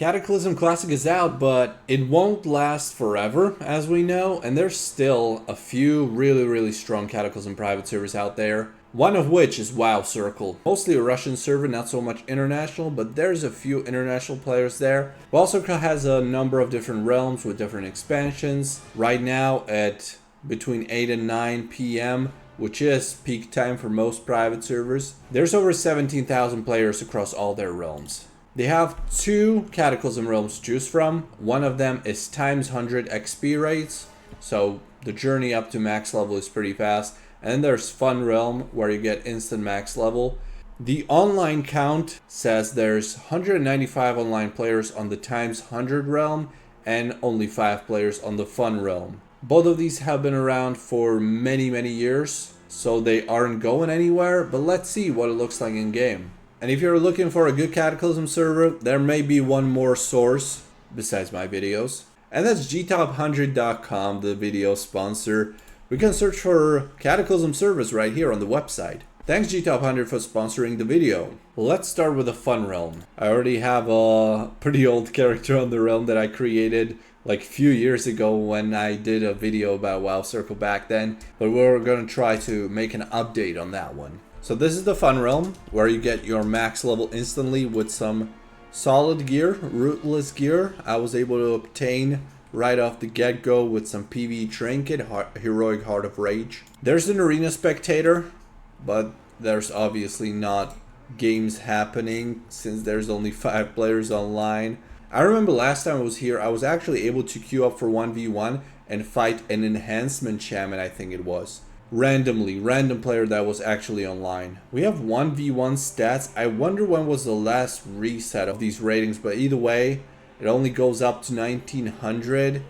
Cataclysm Classic is out, but it won't last forever, as we know, and there's still a few really strong Cataclysm private servers out there. One of which is WoW Circle. Mostly a Russian server, not so much international, but there's a few international players there. WoW Circle has a number of different realms with different expansions. Right now at between 8 and 9 p.m., which is peak time for most private servers, there's over 17,000 players across all their realms. They have two Cataclysm realms to choose from. One of them is times 100 XP rates, so the journey up to max level is pretty fast. And then there's Fun Realm, where you get instant max level. The online count says there's 195 online players on the times 100 realm and only 5 players on the Fun Realm. Both of these have been around for many years, so they aren't going anywhere, but let's see what it looks like in game. And if you're looking for a good Cataclysm server, there may be one more source besides my videos. And that's gtop100.com, the video sponsor. We can search for Cataclysm servers right here on the website. Thanks gtop100 for sponsoring the video. Let's start with the Fun Realm. I already have a pretty old character on the realm that I created like a few years ago when I did a video about WoW Circle back then. But we're going to try to make an update on that one. So this is the Fun Realm, where you get your max level instantly with some solid gear, rootless gear. I was able to obtain right off the get-go with some PvE trinket, Heroic Heart of Rage. There's an arena spectator, but there's obviously not games happening since there's only 5 players online. I remember last time I was here, I was actually able to queue up for 1v1 and fight an enhancement shaman, I think it was. Random player that was actually online. We have 1v1 stats. I wonder when was the last reset of these ratings, but either way, it only goes up to 1900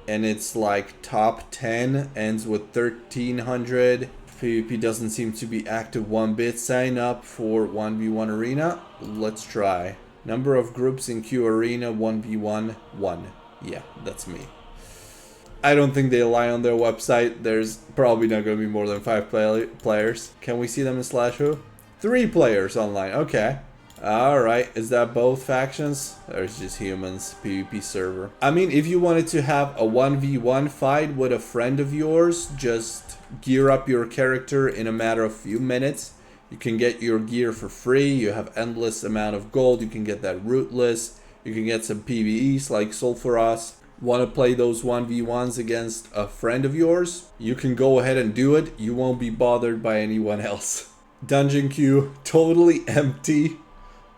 and it's like top 10, ends with 1300. PvP doesn't seem to be active one bit. Sign up for 1v1 arena. Let's try. Number of groups in queue arena 1v1 1. Yeah, that's me. I don't think they lie on their website. There's probably not going to be more than 5 players. Can we see them in /who? 3 players online. Okay. Alright, is that both factions? Or is just humans, PvP server? I mean, if you wanted to have a 1v1 fight with a friend of yours, just gear up your character in a matter of few minutes. You can get your gear for free, you have endless amount of gold, you can get that rootless, you can get some PvEs like Sulfuros. Want to play those 1v1s against a friend of yours? You can go ahead and do it, you won't be bothered by anyone else. Dungeon queue, totally empty.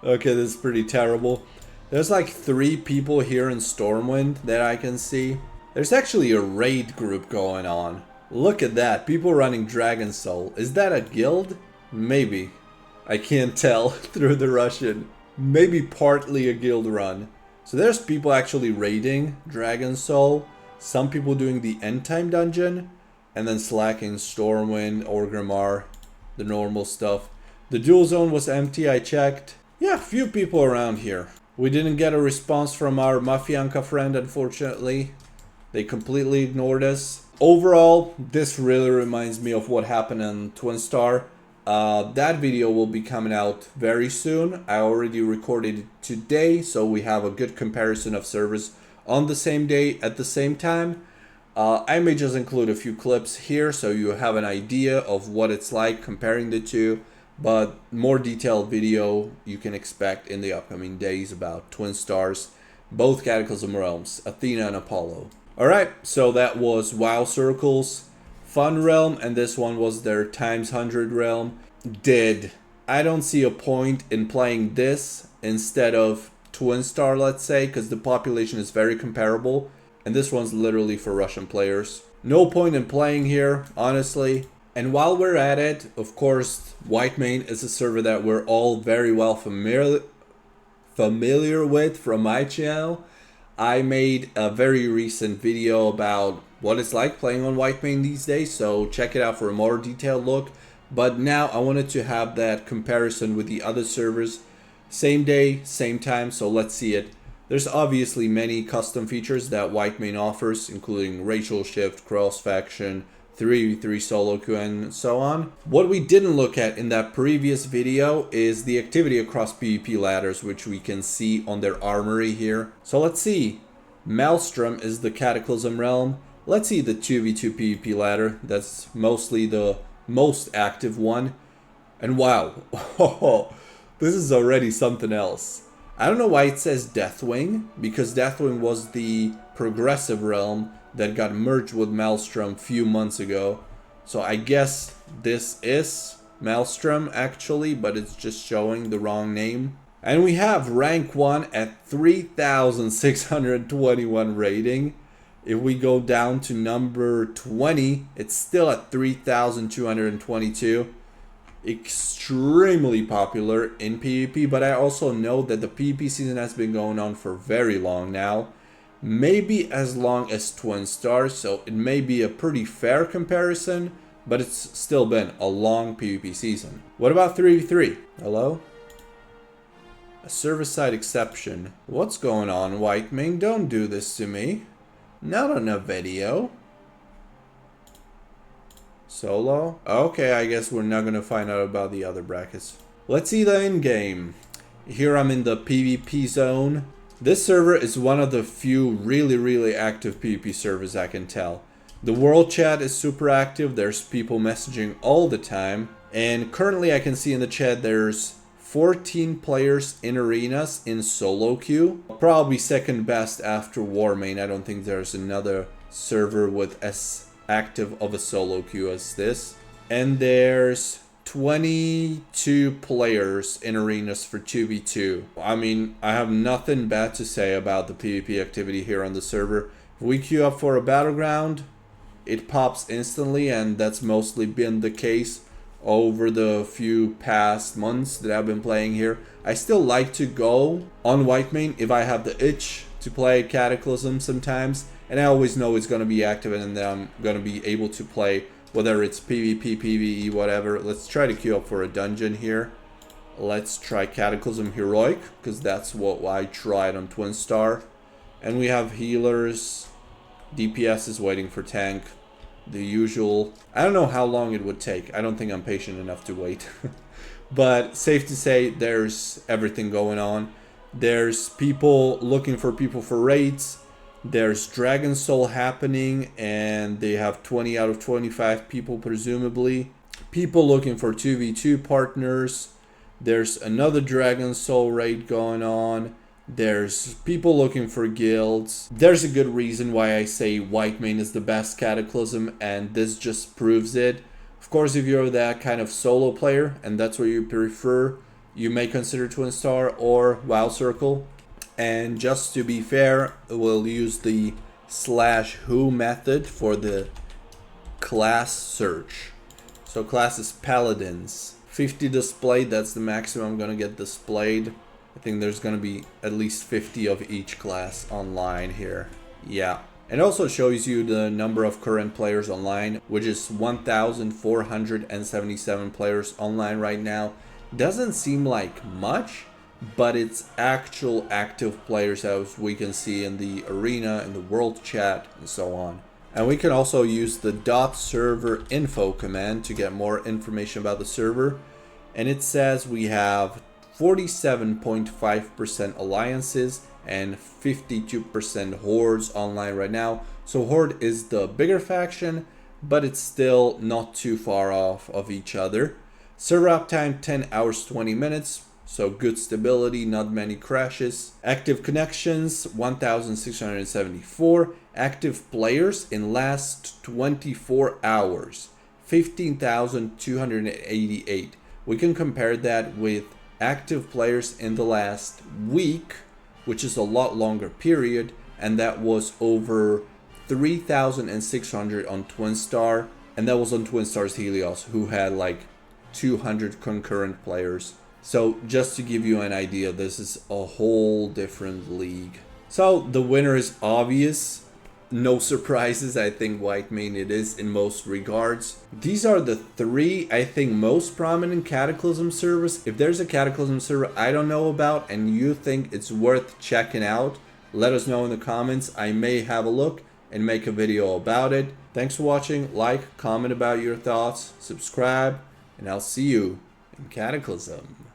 Okay, this is pretty terrible. There's like 3 people here in Stormwind that I can see. There's actually a raid group going on. Look at that, people running Dragon Soul. Is that a guild? Maybe. I can't tell through the Russian. Maybe partly a guild run. So there's people actually raiding Dragon Soul. Some people doing the end time dungeon. And then slacking Stormwind, Orgrimmar, the normal stuff. The dual zone was empty, I checked. Yeah, few people around here. We didn't get a response from our Mafianka friend, unfortunately. They completely ignored us. Overall, this really reminds me of what happened in Twin Star. That video will be coming out very soon. I already recorded it today, so we have a good comparison of servers on the same day at the same time. I may just include a few clips here so you have an idea of what it's like comparing the two. But more detailed video you can expect in the upcoming days about Twin Stars, both Cataclysm realms, Athena and Apollo. Alright, so that was WoW Circle's Fun Realm, and this one was their times 100 realm. I don't see a point in playing this instead of Twin Star, let's say, because the population is very comparable, and this one's literally for Russian players. No point in playing here, honestly. And while we're at it, of course, Whitemane is a server that we're all very well familiar with from my channel. I made a very recent video about what it's like playing on Whitemane these days, so check it out for a more detailed look. But now I wanted to have that comparison with the other servers. Same day, same time, so let's see it. There's obviously many custom features that Whitemane offers, including racial shift, cross-faction, 3v3 solo queue and so on. What we didn't look at in that previous video is the activity across PvP ladders, which we can see on their armory here. So let's see. Maelstrom is the Cataclysm realm. Let's see the 2v2 PvP ladder. That's mostly the most active one. And wow, this is already something else. I don't know why it says Deathwing, because Deathwing was the progressive realm that got merged with Maelstrom a few months ago. So I guess this is Maelstrom actually, but it's just showing the wrong name. And we have rank 1 at 3,621 rating. If we go down to number 20, it's still at 3,222. Extremely popular in PvP, but I also know that the PvP season has been going on for very long now. Maybe as long as Twin Stars, so it may be a pretty fair comparison, but it's still been a long PvP season. What about 3v3? Hello? A server-side exception. What's going on, Whitemane? Don't do this to me. Not on a video. Solo? Okay, I guess we're not gonna find out about the other brackets. Let's see the in-game. Here I'm in the PvP zone. This server is one of the few really active PvP servers I can tell. The world chat is super active. There's people messaging all the time. And currently I can see in the chat there's 14 players in arenas in solo queue. Probably second best after Warmane. I don't think there's another server with as active of a solo queue as this. And there's 22 players in arenas for 2v2. I mean, I have nothing bad to say about the PvP activity here on the server. If we queue up for a battleground, it pops instantly, and that's mostly been the case over the few past months that I've been playing here. I still like to go on Whitemane if I have the itch to play Cataclysm sometimes, and I always know it's going to be active and then I'm going to be able to play whether it's PvP, PvE, whatever. Let's try to queue up for a dungeon here. Let's try Cataclysm Heroic, because that's what I tried on Twin Star. And we have healers, DPS is waiting for tank, the usual. I don't know how long it would take. I don't think I'm patient enough to wait. But safe to say there's everything going on. There's people looking for people for raids. There's Dragon Soul happening, and they have 20 out of 25 people presumably. People looking for 2v2 partners. There's another Dragon Soul raid going on. There's people looking for guilds. There's a good reason why I say Whitemane is the best Cataclysm, and this just proves it. Of course, if you're that kind of solo player and that's what you prefer, you may consider Twin Star or WoW Circle. And just to be fair, we'll use the /who method for the class search. So class is Paladins. 50 displayed, that's the maximum I'm gonna get displayed. I think there's gonna be at least 50 of each class online here. Yeah. It also shows you the number of current players online, which is 1,477 players online right now. Doesn't seem like much, but it's actual active players as we can see in the arena, in the world chat, and so on. And we can also use the .server info command to get more information about the server. And it says we have 47.5% alliances and 52% hordes online right now. So horde is the bigger faction, but it's still not too far off of each other. Server uptime 10 hours 20 minutes. So good stability, not many crashes. Active connections 1,674. Active players in last 24 hours 15,288. We can compare that with active players in the last week, which is a lot longer period, and that was over 3,600 on Twin Star, and that was on Twin Star's Helios, who had like 200 concurrent players. So just to give you an idea, this is a whole different league. So the winner is obvious. No surprises. I think Whitemane it is in most regards. These are the three, I think, most prominent Cataclysm servers. If there's a Cataclysm server I don't know about and you think it's worth checking out, let us know in the comments. I may have a look. and make a video about it. Thanks for watching. Like, comment about your thoughts, subscribe, and I'll see you in Cataclysm.